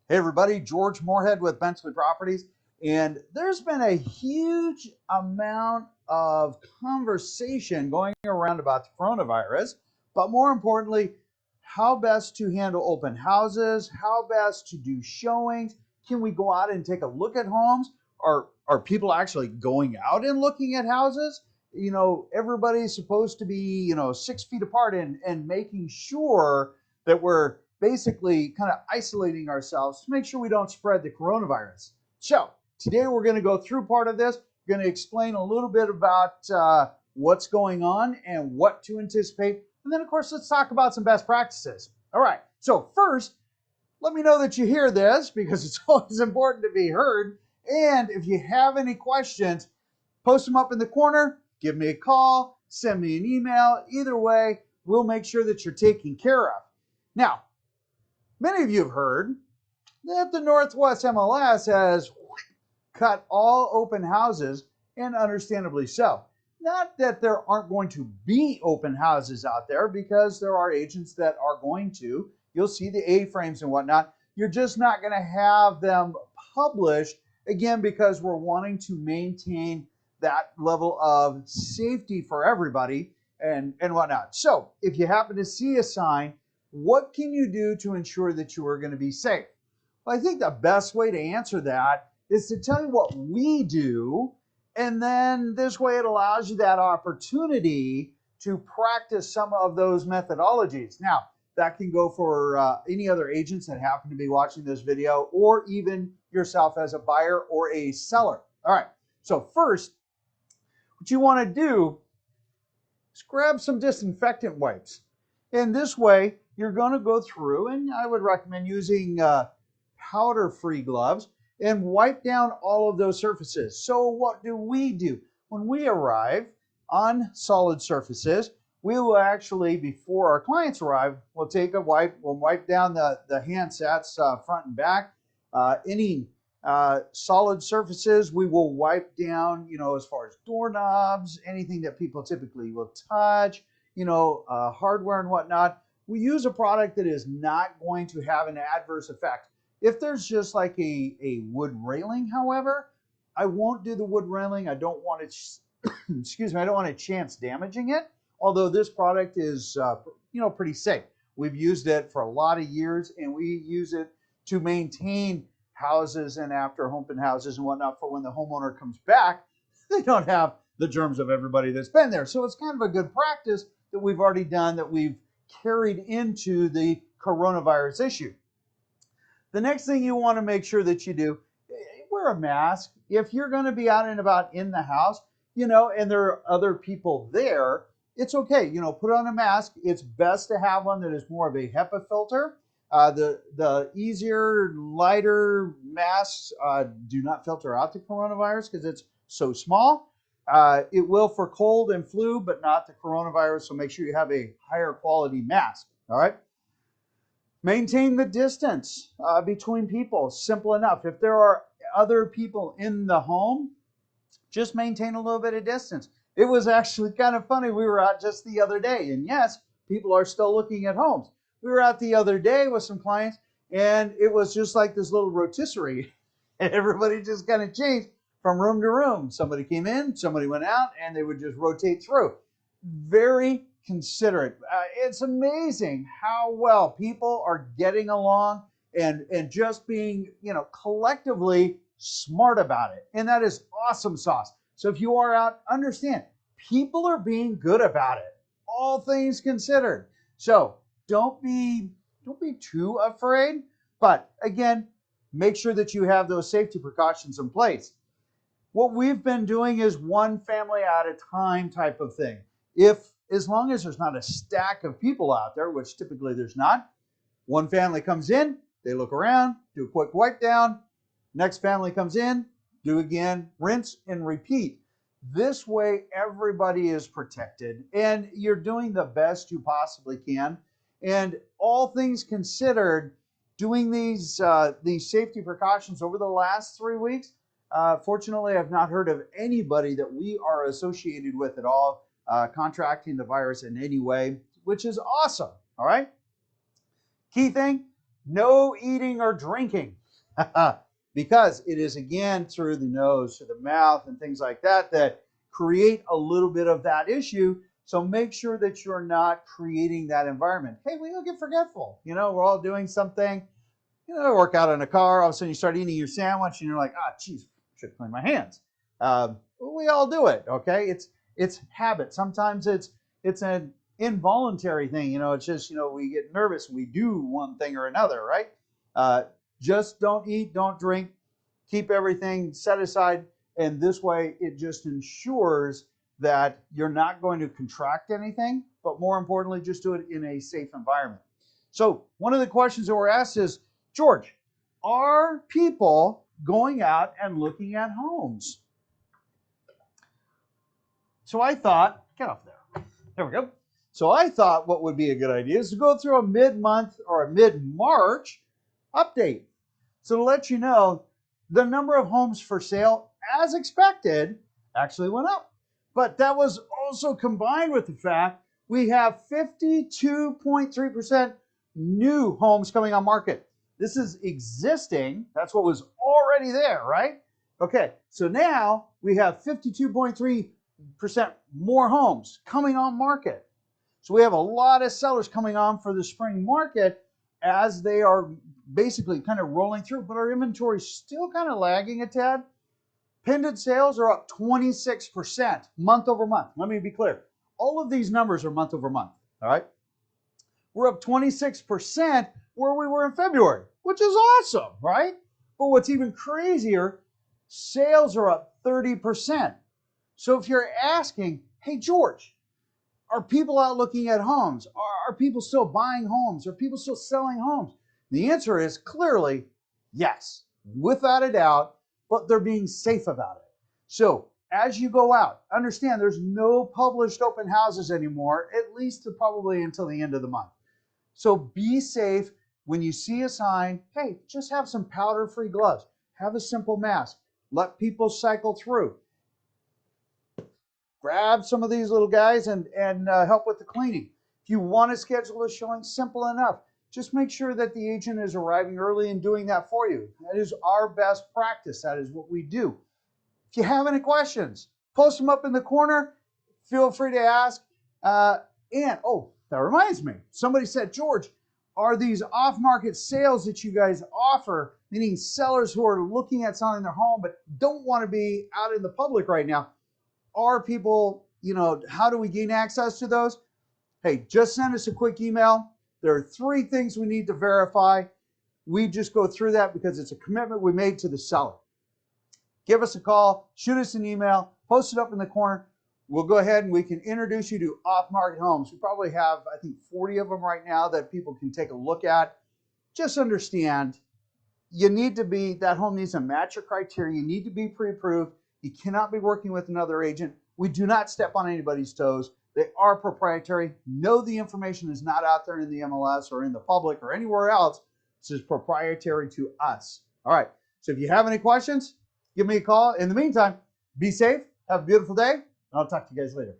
Hey everybody, George Moorhead with Bentley Properties. And there's been a huge amount of conversation going around about the coronavirus, but more importantly, how best to handle open houses, how best to do showings. Can we go out and take a look at homes? Are people actually going out and looking at houses? Everybody's supposed to be, 6 feet apart and making sure that we're basically kind of isolating ourselves to make sure we don't spread the coronavirus. So today we're going to go through part of this. We're going to explain a little bit about what's going on and what to anticipate. And then, of course, let's talk about some best practices. All right. So first, let me know that you hear this because it's always important to be heard. And if you have any questions, post them up in the corner, give me a call, send me an email. Either way, we'll make sure that you're taken care of. Now, many of you have heard that the Northwest MLS has cut all open houses, and understandably so. Not that there aren't going to be open houses out there, because there are agents that are going to. You'll see the A-frames and whatnot. You're just not going to have them published, again, because we're wanting to maintain that level of safety for everybody and whatnot. So if you happen to see a sign, what can you do to ensure that you are going to be safe? Well, I think the best way to answer that is to tell you what we do, and then this way it allows you that opportunity to practice some of those methodologies. Now, that can go for any other agents that happen to be watching this video, or even yourself as a buyer or a seller. All right, so first, what you want to do is grab some disinfectant wipes. And this way, you're going to go through, and I would recommend using powder-free gloves, and wipe down all of those surfaces. So what do? When we arrive on solid surfaces, we will actually, before our clients arrive, we'll take a wipe, we'll wipe down the handsets front and back. Any solid surfaces, we will wipe down, as far as doorknobs, anything that people typically will touch, hardware and whatnot. We use a product that is not going to have an adverse effect. If there's just like a wood railing, however, I won't do the wood railing. I don't want to, excuse me, I don't want to chance damaging it. Although this product is, pretty safe. We've used it for a lot of years, and we use it to maintain houses and after open houses and whatnot, for when the homeowner comes back, they don't have the germs of everybody that's been there. So it's kind of a good practice that we've already done, that we've carried into the coronavirus issue. The next thing you want to make sure that you do, wear a mask. If you're going to be out and about in the house, and there are other people there, it's okay. Put on a mask. It's best to have one that is more of a HEPA filter. The easier, lighter masks do not filter out the coronavirus because it's so small. It will for cold and flu, but not the coronavirus. So make sure you have a higher quality mask. All right. Maintain the distance between people. Simple enough. If there are other people in the home, just maintain a little bit of distance. It was actually kind of funny. We were out just the other day, and yes, people are still looking at homes. We were out the other day with some clients, and it was just like this little rotisserie, and everybody just kind of changed from room to room. Somebody came in, somebody went out, and they would just rotate through. Very considerate. It's amazing how well people are getting along and just being, collectively smart about it. And that is awesome sauce. So if you are out, understand, people are being good about it, all things considered. So don't be too afraid, but again, make sure that you have those safety precautions in place. What we've been doing is one family at a time type of thing. As long as there's not a stack of people out there, which typically there's not, one family comes in, they look around, do a quick wipe down, next family comes in, do again, rinse and repeat. This way everybody is protected, and you're doing the best you possibly can. And all things considered, doing these safety precautions over the last 3 weeks, fortunately, I've not heard of anybody that we are associated with at all contracting the virus in any way, which is awesome. All right. Key thing, No eating or drinking. Because it is, again, through the nose, through the mouth, and things like that that create a little bit of that issue. So make sure that you're not creating that environment. Hey, we don't get forgetful. You know, we're all doing something. You know, work out in a car. All of a sudden, you start eating your sandwich, and you're like, ah, geez, I should clean my hands. We all do it. Okay, it's habit. Sometimes it's an involuntary thing. You know, it's just, you know, we get nervous and we do one thing or another, right? Just don't eat, don't drink, keep everything set aside, and this way it just ensures that you're not going to contract anything, but more importantly, just do it in a safe environment. So one of the questions that we're asked is, George, are people going out and looking at homes? So I thought, get off there. There we go. So I thought what would be a good idea is to go through a mid-month or a mid-March update. So to let you know, the number of homes for sale, as expected, actually went up. But that was also combined with the fact we have 52.3% new homes coming on market. This is existing. That's what was already there, right? Okay, so now we have 52.3% more homes coming on market. So we have a lot of sellers coming on for the spring market as they are basically kind of rolling through, but our inventory is still kind of lagging a tad. Pendant sales are up 26% month over month. Let me be clear. All of these numbers are month over month, all right? We're up 26% where we were in February, which is awesome, right? But what's even crazier, sales are up 30%. So if you're asking, hey, George, are people out looking at homes? Are people still buying homes? Are people still selling homes? The answer is clearly yes, without a doubt, but they're being safe about it. So as you go out, understand there's no published open houses anymore, at least probably until the end of the month. So be safe. When you see a sign, hey, just have some powder-free gloves. Have a simple mask. Let people cycle through. Grab some of these little guys and help with the cleaning. If you want to schedule a showing, simple enough. Just make sure that the agent is arriving early and doing that for you. That is our best practice. That is what we do. If you have any questions, post them up in the corner. Feel free to ask. Oh, that reminds me. Somebody said, George, are these off-market sales that you guys offer, meaning sellers who are looking at selling their home but don't want to be out in the public right now, are people, you know, how do we gain access to those? Hey, just send us a quick email. There are 3 things we need to verify. We just go through that because it's a commitment we made to the seller. Give us a call, shoot us an email, post it up in the corner. We'll go ahead and we can introduce you to off-market homes. We probably have, I think, 40 of them right now that people can take a look at. Just understand, you need to be, that home needs to match your criteria. You need to be pre-approved. You cannot be working with another agent. We do not step on anybody's toes. They are proprietary. No, the information is not out there in the MLS or in the public or anywhere else. This is proprietary to us. All right. So if you have any questions, give me a call. In the meantime, be safe. Have a beautiful day. And I'll talk to you guys later.